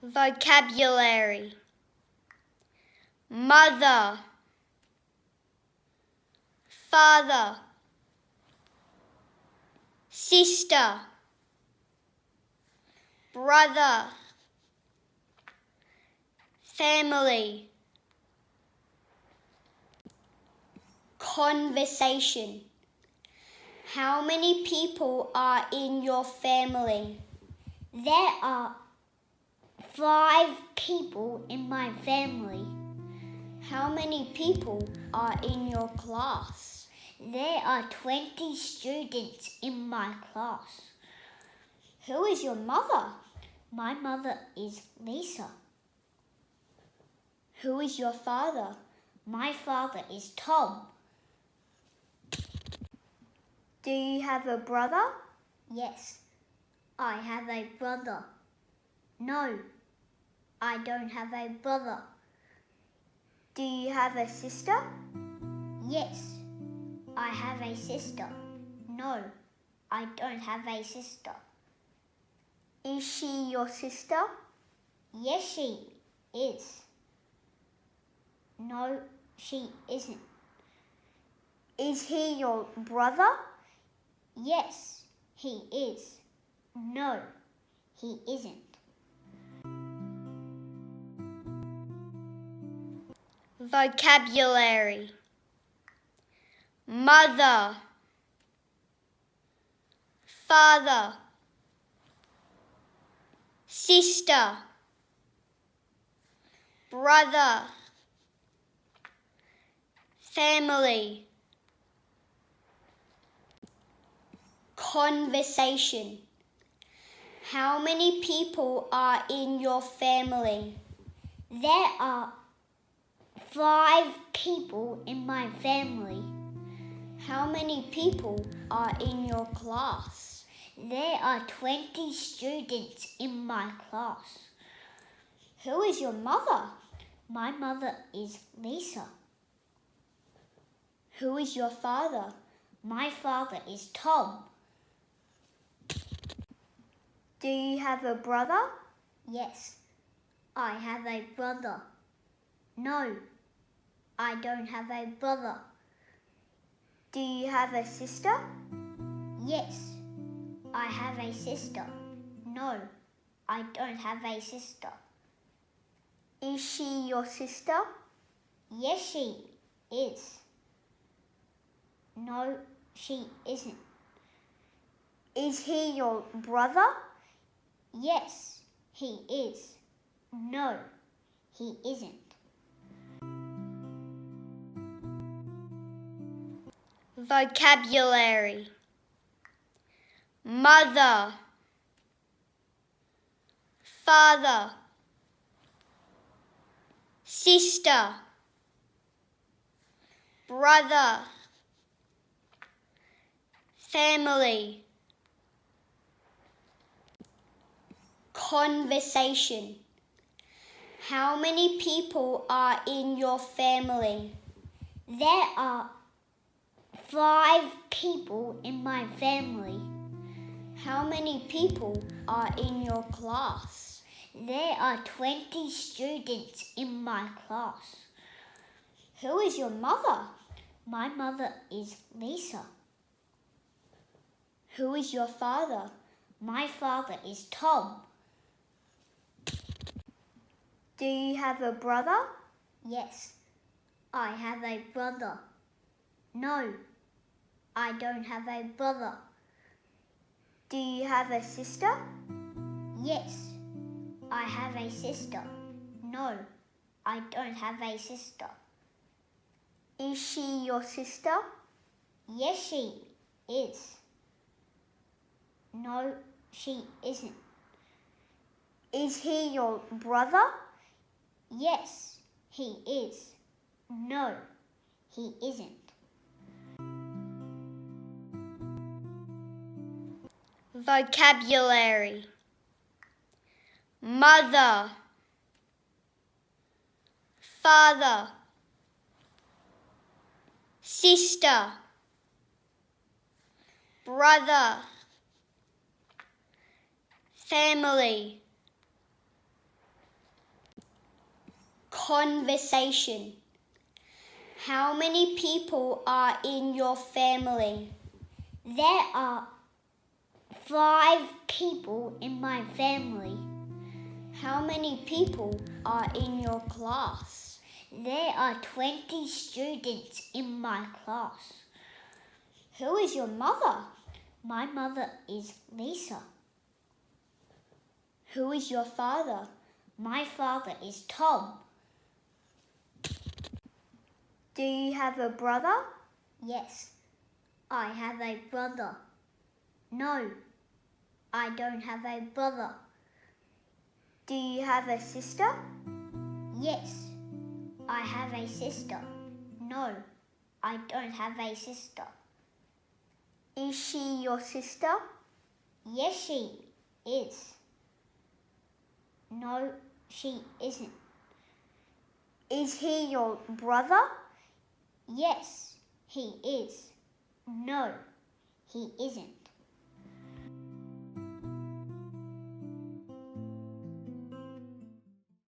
Vocabulary: mother, father, sister, brother, family. Conversation: how many people are in your family? There are 5 people in my family. How many people are in your class? There are 20 students in my class. Who is your mother? My mother is Lisa. Who is your father? My father is Tom. Do you have a brother? Yes, I have a brother. No, I don't have a brother. Do you have a sister? Yes, I have a sister. No, I don't have a sister. Is she your sister? Yes, she is. No, she isn't. Is he your brother? Yes, he is. No, he isn't. Vocabulary: mother, father, sister, brother, family. Conversation: how many people are in your family? There are 5 people in my family. How many people are in your class? There are 20 students in my class. Who is your mother? My mother is Lisa. Who is your father? My father is Tom. Do you have a brother? Yes, I have a brother. No, I don't have a brother. Do you have a sister? Yes, I have a sister. No, I don't have a sister. Is she your sister? Yes, she is. No, she isn't. Is he your brother? Yes, he is. No, he isn't. Vocabulary: mother, father, sister, brother, family. Conversation: how many people are in your family? There are 5 people in my family. How many people are in your class? There are 20 students in my class. Who is your mother? My mother is Lisa. Who is your father? My father is Tom. Do you have a brother? Yes, I have a brother. No, I don't have a brother. Do you have a sister? Yes, I have a sister. No, I don't have a sister. Is she your sister? Yes, she is. No, she isn't. Is he your brother? Yes, he is. No, he isn't. Vocabulary: mother, father, sister, brother, family. Conversation. How many people are in your family? There are 5 people in my family. How many people are in your class? There are 20 students in my class. Who is your mother? My mother is Lisa. Who is your father? My father is Tom. Do you have a brother? Yes, I have a brother. No, I don't have a brother. Do you have a sister? Yes, I have a sister. No, I don't have a sister. Is she your sister? Yes, she is. No, she isn't. Is he your brother? Yes, he is. No, he isn't.